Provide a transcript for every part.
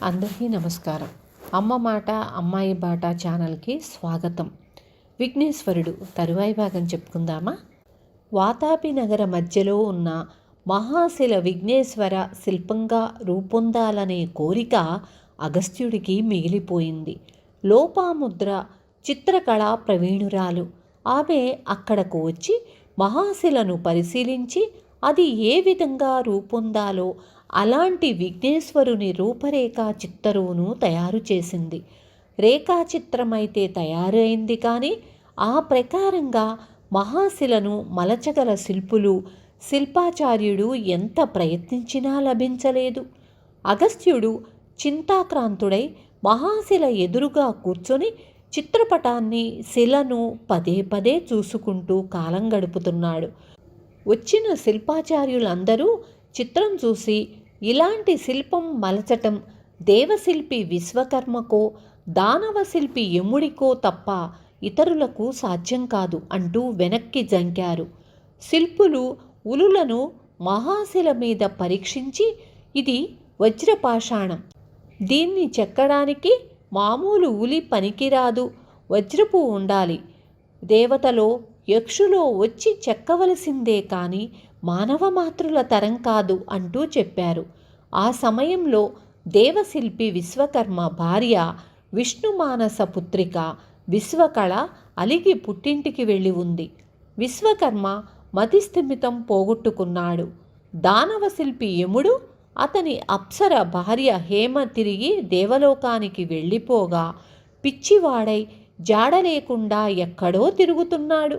అందరికీ నమస్కారం. అమ్మ మాట అమ్మాయి బాట ఛానల్కి స్వాగతం. విఘ్నేశ్వరుడు తరువాయి భాగం చెప్పుకుందామా? వాతాపి నగర మధ్యలో ఉన్న మహాశిల విఘ్నేశ్వర శిల్పంగా రూపొందాలనే కోరిక అగస్త్యుడికి మిగిలిపోయింది. లోపాముద్ర చిత్రకళా ప్రవీణురాలు. ఆమె అక్కడకు వచ్చి మహాశిలను పరిశీలించి అది ఏ విధంగా రూపొందాలో అలాంటి విఘ్నేశ్వరుని రూపరేఖా చిత్తరువును తయారు చేసింది. రేఖాచిత్రమైతే తయారైంది, కానీ ఆ ప్రకారంగా మహాశిలను మలచగల శిల్పులు శిల్పాచార్యుడు ఎంత ప్రయత్నించినా లభించలేదు. అగస్త్యుడు చింతాక్రాంతుడై మహాశిల ఎదురుగా కూర్చొని చిత్రపటాన్ని శిలను పదే పదే చూసుకుంటూ కాలం గడుపుతున్నాడు. వచ్చిన శిల్పాచార్యులందరూ చిత్రం చూసి ఇలాంటి శిల్పం మలచటం దేవశిల్పి విశ్వకర్మకో దానవ శిల్పి యముడికో తప్ప ఇతరులకు సాధ్యం కాదు అంటూ వెనక్కి జంకారు. శిల్పులు ఉలులను మహాశిల మీద పరీక్షించి ఇది వజ్రపాషాణం, దీన్ని చెక్కడానికి మామూలు ఉలి పనికిరాదు, వజ్రపు ఉండాలి, దేవతలో యక్షులో వచ్చి చెక్కవలసిందే కానీ మానవ మాతృల తరం కాదు అంటూ చెప్పారు. ఆ సమయంలో దేవశిల్పి విశ్వకర్మ భార్య విష్ణుమానస పుత్రిక విశ్వకళ అలిగి పుట్టింటికి వెళ్ళి ఉంది. విశ్వకర్మ మతిస్థిమితం పోగొట్టుకున్నాడు. దానవ శిల్పి యముడు అతని అప్సర భార్య హేమ తిరిగి దేవలోకానికి వెళ్ళిపోగా పిచ్చివాడై జాడలేకుండా ఎక్కడో తిరుగుతున్నాడు.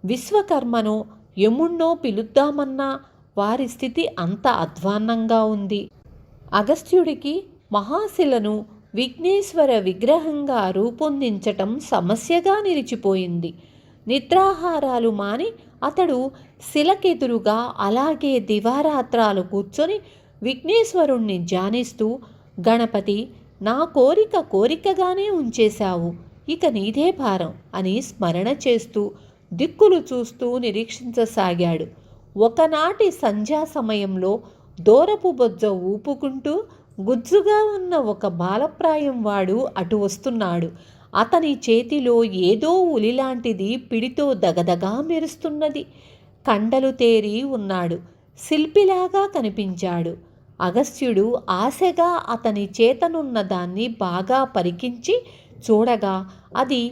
విశ్వకర్మను యముణ్ణో పిలుద్దామన్నా వారి స్థితి అంత అధ్వాన్నంగా ఉంది. అగస్త్యుడికి మహాశిలను విఘ్నేశ్వర విగ్రహంగా రూపొందించటం సమస్యగా నిలిచిపోయింది. నిద్రాహారాలు మాని అతడు శిలకెదురుగా అలాగే దివారాత్రాలు కూర్చొని విఘ్నేశ్వరుణ్ణి ధ్యానిస్తూ, గణపతి, నా కోరిక కోరికగానే ఉంచేశావు, ఇక నీదే భారం అని స్మరణ చేస్తూ దిక్కులు చూస్తూ నిరీక్షించసాగాడు. ఒకనాటి సంధ్యా సమయంలో దూరపు బొజ్జ ఊపుకుంటూ గుజ్జుగా ఉన్న ఒక బాలప్రాయం వాడు అటు వస్తున్నాడు. అతని చేతిలో ఏదో ఉలిలాంటిది పిడితో దగదగా మెరుస్తున్నది. కండలు తేరి ఉన్నాడు. శిల్పిలాగా కనిపించాడు. అగస్త్యుడు ఆశగా అతని చేతనున్న దాన్ని బాగా పరికించి చూడగా అది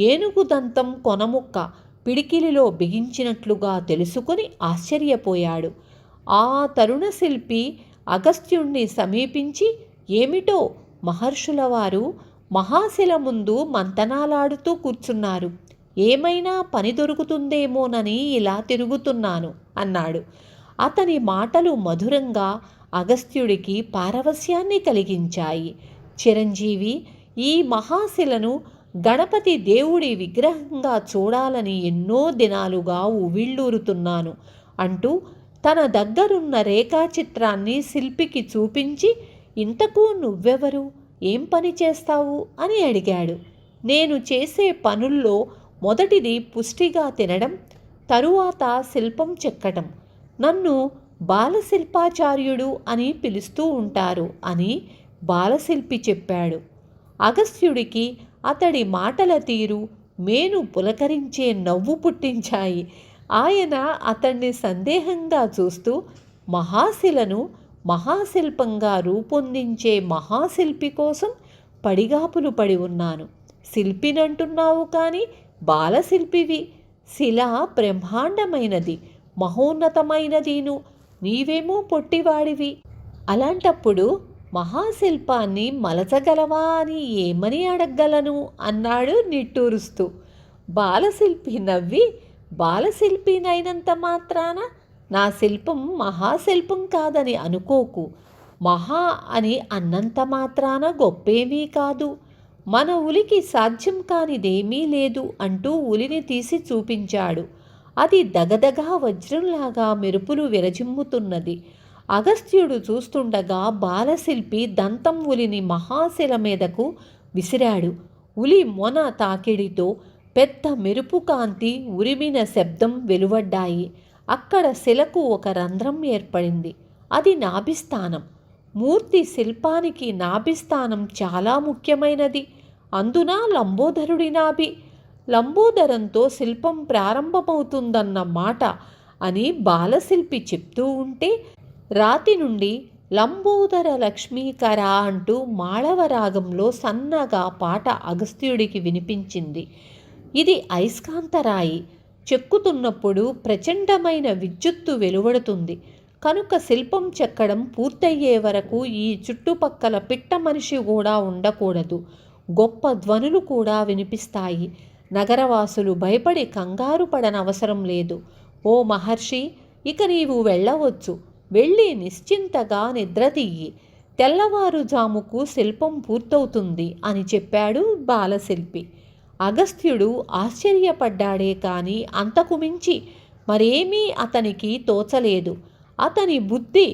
ఏనుగు దంతం కొనముక్క పిడికిలిలో బిగించినట్లుగా తెలుసుకుని ఆశ్చర్యపోయాడు. ఆ తరుణ శిల్పి అగస్త్యుణ్ణి సమీపించి, ఏమిటో మహర్షుల వారు మహాశిల ముందు మంతనాలాడుతూ కూర్చున్నారు, ఏమైనా పని దొరుకుతుందేమోనని ఇలా తిరుగుతున్నాను అన్నాడు. అతని మాటలు మధురంగా అగస్త్యుడికి పారవస్యాన్ని కలిగించాయి. చిరంజీవి, ఈ మహాశిలను గణపతి దేవుడి విగ్రహంగా చూడాలని ఎన్నో దినాలుగా ఉవ్విళ్ళూరుతున్నాను అంటూ తన దగ్గరున్న రేఖాచిత్రాన్ని శిల్పికి చూపించి, ఇంతకు నువ్వెవరు, ఏం పని చేస్తావు అని అడిగాడు. నేను చేసే పనుల్లో మొదటిది పుష్టిగా తినడం, తరువాత శిల్పం చెక్కటం. నన్ను బాలశిల్పాచార్యుడు అని పిలుస్తూ ఉంటారు అని బాలశిల్పి చెప్పాడు. అగస్త్యుడికి అతడి మాటల తీరు మేను పులకరించే నవ్వు పుట్టించాయి. ఆయన అతన్ని సందేహంగా చూస్తూ, మహాశిలను మహాశిల్పంగా రూపొందించే మహాశిల్పి కోసం పడిగాపులు పడి ఉన్నాను. శిల్పినంటున్నావు కానీ బాలశిల్పివి. శిల బ్రహ్మాండమైనది, మహోన్నతమైనదీను, నీవేమో పొట్టివాడివి. అలాంటప్పుడు మహాశిల్పాన్ని మలచగలవా అని ఏమని అడగలను అన్నాడు నిట్టూరుస్తూ. బాలశిల్పి నవ్వి, బాలశిల్పినైనంత మాత్రాన నా శిల్పం మహాశిల్పం కాదని అనుకోకు, మహా అని అన్నంత మాత్రాన గొప్పేమీ కాదు, మన ఉలికి సాధ్యం కానిదేమీ లేదు అంటూ ఉలిని తీసి చూపించాడు. అది దగదగా వజ్రంలాగా మెరుపులు విరజిమ్ముతున్నది. అగస్త్యుడు చూస్తుండగా బాలశిల్పి దంతం ఉలిని మహాశిల మీదకు విసిరాడు. ఉలి మొన తాకిడితో పెద్ద మెరుపు కాంతి, ఉరిమిన శబ్దం వెలువడ్డాయి. అక్కడ శిలకు ఒక రంధ్రం ఏర్పడింది. అది నాభిస్థానం. మూర్తి శిల్పానికి నాభిస్థానం చాలా ముఖ్యమైనది. అందున లంబోదరుడి నాభి. లంబోదరంతో శిల్పం ప్రారంభమవుతుందన్న మాట అని బాలశిల్పి చెప్తూ ఉంటే రాతి నుండి లంబోదర లక్ష్మీకర అంటూ మాళవరాగంలో సన్నగా పాట అగస్త్యుడికి వినిపించింది. ఇది అయస్కాంతరాయి. చెక్కుతున్నప్పుడు ప్రచండమైన విద్యుత్తు వెలువడుతుంది. కనుక శిల్పం చెక్కడం పూర్తయ్యే వరకు ఈ చుట్టుపక్కల పిట్ట మనిషి కూడా ఉండకూడదు. గొప్ప ధ్వనులు కూడా వినిపిస్తాయి. నగరవాసులు భయపడి కంగారు పడనవసరం లేదు. ఓ మహర్షి, ఇక నీవు వెళ్ళవచ్చు. వెళ్ళి నిశ్చింతగా నిద్రతీయి. తెల్లవారుజాముకు శిల్పం పూర్తవుతుంది అని చెప్పాడు బాలశిల్పి. అగస్త్యుడు ఆశ్చర్యపడ్డాడే కానీ అంతకు మించి మరేమీ అతనికి తోచలేదు. అతని బుద్ధి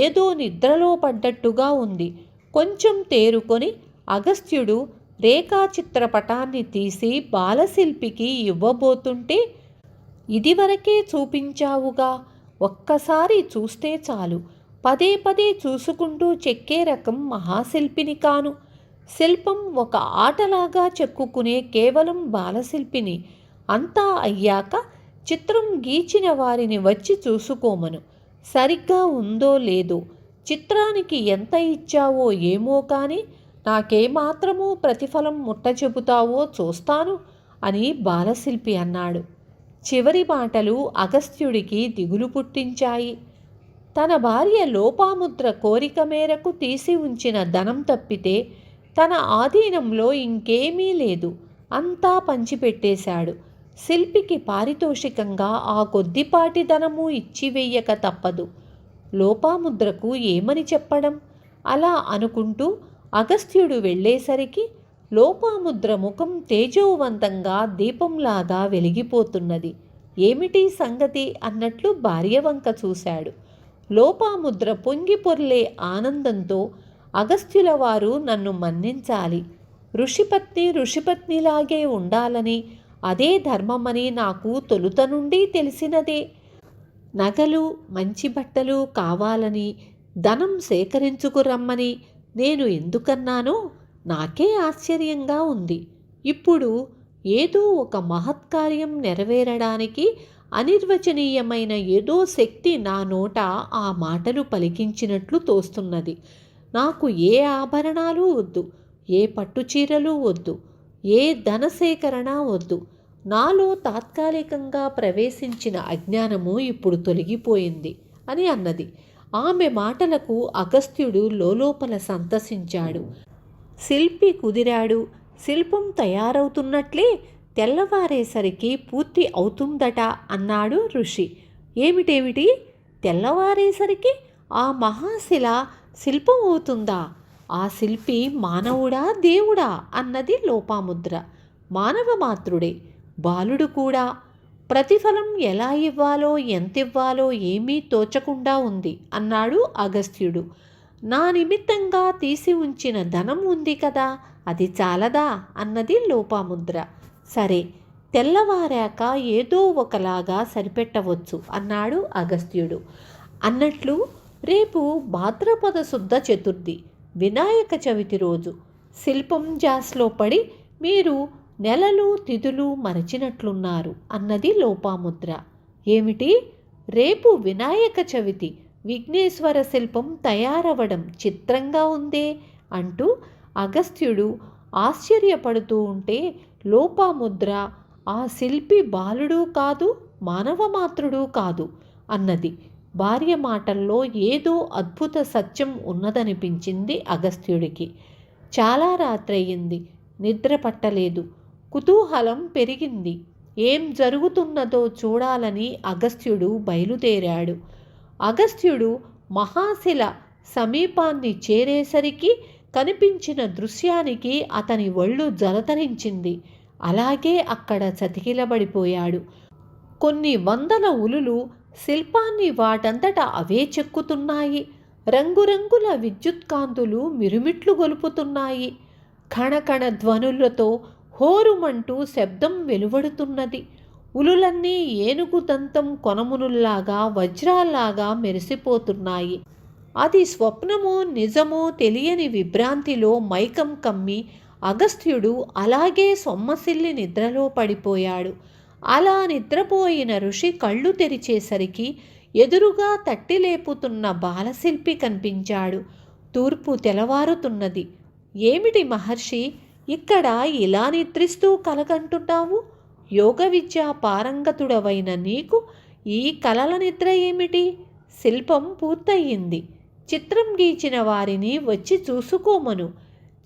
ఏదో నిద్రలో పడ్డట్టుగా ఉంది. కొంచెం తేరుకొని అగస్త్యుడు రేఖాచిత్రపటాన్ని తీసి బాలశిల్పికి ఇవ్వబోతుంటే, ఇదివరకే చూపించావుగా, ఒక్కసారి చూస్తే చాలు. పదే పదే చూసుకుంటూ చెక్కే రకం మహాశిల్పిని కాను. శిల్పం ఒక ఆటలాగా చెక్కుకునే కేవలం బాలశిల్పిని. అంతా అయ్యాక చిత్రం గీచిన వారిని వచ్చి చూసుకోమను. సరిగ్గా ఉందో లేదో, చిత్రానికి ఎంత ఇచ్చావో ఏమో కానీ నాకేమాత్రమూ ప్రతిఫలం ముట్ట చెబుతావో చూస్తాను అని బాలశిల్పి అన్నాడు. చివరి మాటలు అగస్త్యుడికి దిగులు పుట్టించాయి. తన భార్య లోపాముద్ర కోరిక మేరకు తీసి ఉంచిన ధనం తప్పితే తన ఆధీనంలో ఇంకేమీ లేదు. అంతా పంచిపెట్టేశాడు. శిల్పికి పారితోషికంగా ఆ కొద్దిపాటి ధనము ఇచ్చివెయ్యక తప్పదు. లోపాముద్రకు ఏమని చెప్పడం? అలా అనుకుంటూ అగస్త్యుడు వెళ్ళేసరికి లోపాముద్ర ముఖం తేజోవంతంగా దీపంలాగా వెలిగిపోతున్నది. ఏమిటి సంగతి అన్నట్లు భార్య వంక చూశాడు. లోపాముద్ర పొంగి పొర్లే ఆనందంతో, అగస్త్యుల వారు నన్ను మన్నించాలి, ఋషిపత్నిలాగే ఉండాలని, అదే ధర్మమని నాకు తొలుత నుండి తెలిసినదే. నగలు, మంచి బట్టలు కావాలని, ధనం సేకరించుకురమ్మని నేను ఎందుకన్నానో నాకే ఆశ్చర్యంగా ఉంది. ఇప్పుడు ఏదో ఒక మహత్కార్యం నెరవేరడానికి అనిర్వచనీయమైన ఏదో శక్తి నా నోట ఆ మాటలు పలికించినట్లు తోస్తున్నది. నాకు ఏ ఆభరణాలు వద్దు, ఏ పట్టుచీరలు వద్దు, ఏ ధనసేకరణ వద్దు. నాలో తాత్కాలికంగా ప్రవేశించిన అజ్ఞానము ఇప్పుడు తొలగిపోయింది అని అన్నది. ఆమె మాటలకు అగస్త్యుడు లోలోపల సంతసించాడు. శిల్పి కుదిరాడు. శిల్పం తయారవుతున్నట్లే తెల్లవారేసరికి పూర్తి అవుతుందట అన్నాడు ఋషి. ఏమిటేమిటి, తెల్లవారేసరికి ఆ మహాశిల శిల్పం అవుతుందా? ఆ శిల్పి మానవుడా దేవుడా అన్నది లోపాముద్ర. మానవ మాత్రుడే, బాలుడు కూడా. ప్రతిఫలం ఎలా ఇవ్వాలో ఎంతివ్వాలో ఏమీ తోచకుండా ఉంది అన్నాడు అగస్త్యుడు. నా నిమిత్తంగా తీసి ఉంచిన ధనం ఉంది కదా, అది చాలదా అన్నది లోపాముద్ర. సరే, తెల్లవారాక ఏదో ఒకలాగా సరిపెట్టవచ్చు అన్నాడు అగస్త్యుడు. అన్నట్లు రేపు భాద్రపద శుద్ధ చతుర్థి, వినాయక చవితి రోజు. శిల్పం జాస్లో పడి మీరు నెలలు తిథులు మరచినట్లున్నారు అన్నది లోపాముద్ర. ఏమిటి, రేపు వినాయక చవితి, విఘ్నేశ్వర శిల్పం తయారవడం చిత్రంగా ఉందే అంటూ అగస్త్యుడు ఆశ్చర్యపడుతూ ఉంటే లోపాముద్ర ఆ శిల్పి బాలుడు కాదు, మానవమాత్రుడు కాదు అన్నది. భార్య మాటల్లో ఏదో అద్భుత సత్యం ఉన్నదనిపించింది అగస్త్యుడికి. చాలా రాత్రయ్యింది. నిద్ర పట్టలేదు. కుతూహలం పెరిగింది. ఏం జరుగుతున్నదో చూడాలని అగస్త్యుడు బయలుదేరాడు. అగస్త్యుడు మహాశిల సమీపాన్ని చేరేసరికి కనిపించిన దృశ్యానికి అతని ఒళ్ళు జలతరించింది. అలాగే అక్కడ చతికిలబడిపోయాడు. కొన్ని వందల ఉలులు శిల్పాన్ని వాటంతట అవే చెక్కుతున్నాయి. రంగురంగుల విద్యుత్కాంతులు మిరుమిట్లు గొలుపుతున్నాయి. కణకణ ధ్వనులతో హోరుమంటూ శబ్దం వెలువడుతున్నది. ఉలులన్నీ ఏనుగు దంతం కొనమునుల్లాగా వజ్రాల్లాగా మెరిసిపోతున్నాయి. అది స్వప్నమో నిజమో తెలియని విభ్రాంతిలో మైకం కమ్మి అగస్త్యుడు అలాగే సొమ్మసిల్లి నిద్రలో పడిపోయాడు. అలా నిద్రపోయిన ఋషి కళ్ళు తెరిచేసరికి ఎదురుగా తట్టి లేపుతున్న బాలశిల్పి కనిపించాడు. తూర్పు తెలవారుతున్నది. ఏమిటి మహర్షి, ఇక్కడ ఇలా నిద్రిస్తూ కలగంటున్నావు? యోగ విద్యా పారంగతుడవైన నీకు ఈ కలల నిద్ర ఏమిటి? శిల్పం పూర్తయింది. చిత్రం గీచిన వారిని వచ్చి చూసుకోమను.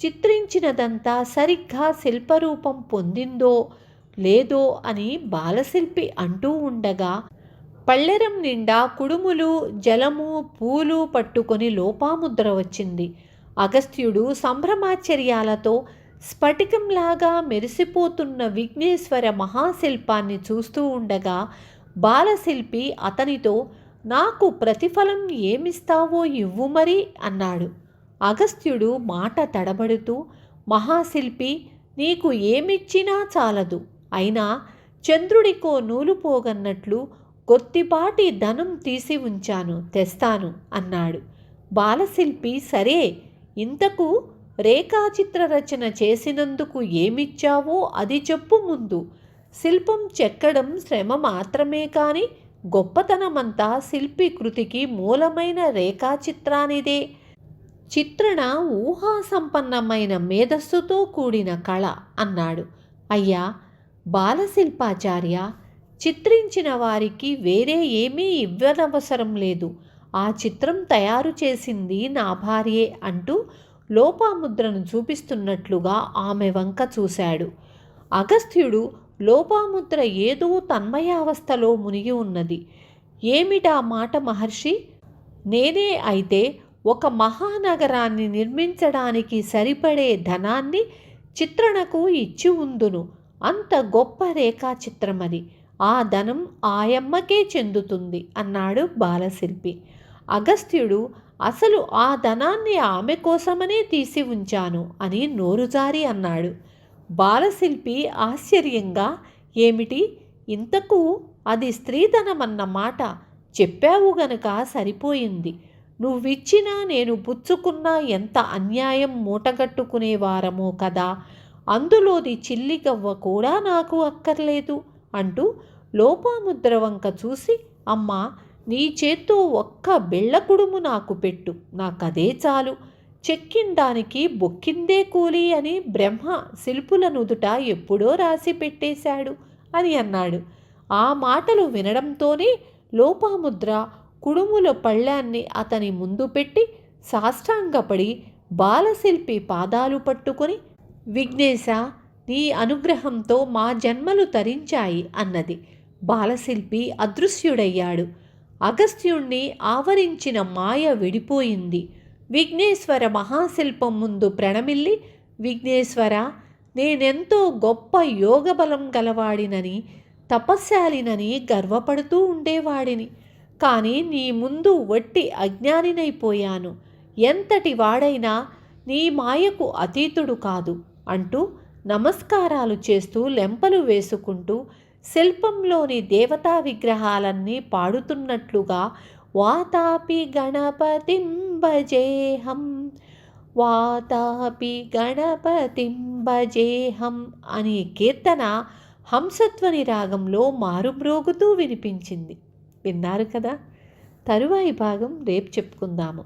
చిత్రించినదంతా సరిగ్గా శిల్పరూపం పొందిందో లేదో అని బాలశిల్పి అంటూ ఉండగా పళ్ళెరం నిండా కుడుములు, జలము, పూలు పట్టుకొని లోపాముద్ర వచ్చింది. అగస్త్యుడు సంభ్రమాశ్చర్యాలతో స్ఫటికంలాగా మెరిసిపోతున్న విఘ్నేశ్వర మహాశిల్పాన్ని చూస్తూ ఉండగా బాలశిల్పి అతనితో, నాకు ప్రతిఫలం ఏమిస్తావో ఇవ్వు మరి అన్నాడు. అగస్త్యుడు మాట తడబడుతూ, మహాశిల్పి, నీకు ఏమిచ్చినా చాలదు. అయినా చంద్రుడికో నూలు పోగన్నట్లు కొద్దిపాటి ధనం తీసి ఉంచాను, తెస్తాను అన్నాడు. బాలశిల్పి, సరే, ఇంతకు రేఖాచిత్ర రచన చేసినందుకు ఏమిచ్చావో అది చెప్పు ముందు. శిల్పం చెక్కడం శ్రమ మాత్రమే కాని గొప్పతనమంతా శిల్పి కృతికి మూలమైన రేఖాచిత్రానిదే. చిత్రణ ఊహా సంపన్నమైన మేధస్సుతో కూడిన కళ అన్నాడు. అయ్యా బాలశిల్పాచార్య, చిత్రించిన వారికి వేరే ఏమీ ఇవ్వనవసరం లేదు. ఆ చిత్రం తయారు చేసింది నా భార్యే అంటూ లోపాముద్రను చూపిస్తున్నట్లుగా ఆమె వంక చూశాడు. అగస్త్యుడు లోపాముద్ర ఏదో తన్మయావస్థలో మునిగి ఉన్నది. ఏమిటా మాట మహర్షి? నేనే అయితే ఒక మహానగరాన్ని నిర్మించడానికి సరిపడే ధనాన్ని చిత్రణకు ఇచ్చి ఉందును. అంత గొప్ప రేఖాచిత్రమది. ఆ ధనం ఆయమ్మకే చెందుతుంది అన్నాడు బాలశిల్పి. అగస్త్యుడు, అసలు ఆ ధనాన్ని ఆమె కోసమనే తీసి ఉంచాను అని నోరుజారి అన్నాడు. బాలశిల్పి ఆశ్చర్యంగా, ఏమిటి, ఇంతకు అది స్త్రీధనమన్న మాట చెప్పావు గనక సరిపోయింది. నువ్విచ్చినా నేను పుచ్చుకున్నా ఎంత అన్యాయం మూటగట్టుకునేవారమో కదా. అందులోది చిల్లిగవ్వ కూడా నాకు అక్కర్లేదు అంటూ లోపాముద్ర వంక చూసి, అమ్మా, నీ చేత్తో ఒక్క బెళ్ళకుడుము నాకు పెట్టు, నాకదే చాలు. చెక్కిండానికి బొక్కిందే కూలి అని బ్రహ్మ శిల్పుల నుదుట ఎప్పుడో రాసి పెట్టేశాడు అని అన్నాడు. ఆ మాటలు వినడంతోనే లోపాముద్ర కుడుముల పళ్ళాన్ని అతని ముందు పెట్టి సాష్టాంగపడి బాలశిల్పి పాదాలు పట్టుకొని, విఘ్నేశ, నీ అనుగ్రహంతో మా జన్మలు తరించాయి అన్నది. బాలశిల్పి అదృశ్యుడయ్యాడు. అగస్త్యుణ్ణి ఆవరించిన మాయ విడిపోయింది. విఘ్నేశ్వర మహాశిల్పం ముందు ప్రణమిల్లి, విఘ్నేశ్వర, నేనెంతో గొప్ప యోగబలం గలవాడినని, తపస్శాలినని గర్వపడుతూ ఉండేవాడిని. కానీ నీ ముందు వట్టి అజ్ఞానినైపోయాను. ఎంతటి వాడైనా నీ మాయకు అతీతుడు కాదు అంటూ నమస్కారాలు చేస్తూ లెంపలు వేసుకుంటూ శిల్పంలోని దేవతా విగ్రహాలన్నీ పాడుతున్నట్లుగా వాతాపి గణపతిం భజేహం, వాతాపి గణపతిం భజేహం అనే కీర్తన హంసధ్వని రాగంలో మారుమ్రోగుతూ వినిపించింది. విన్నారు కదా. తరువాయి భాగం రేపు చెప్పుకుందాము.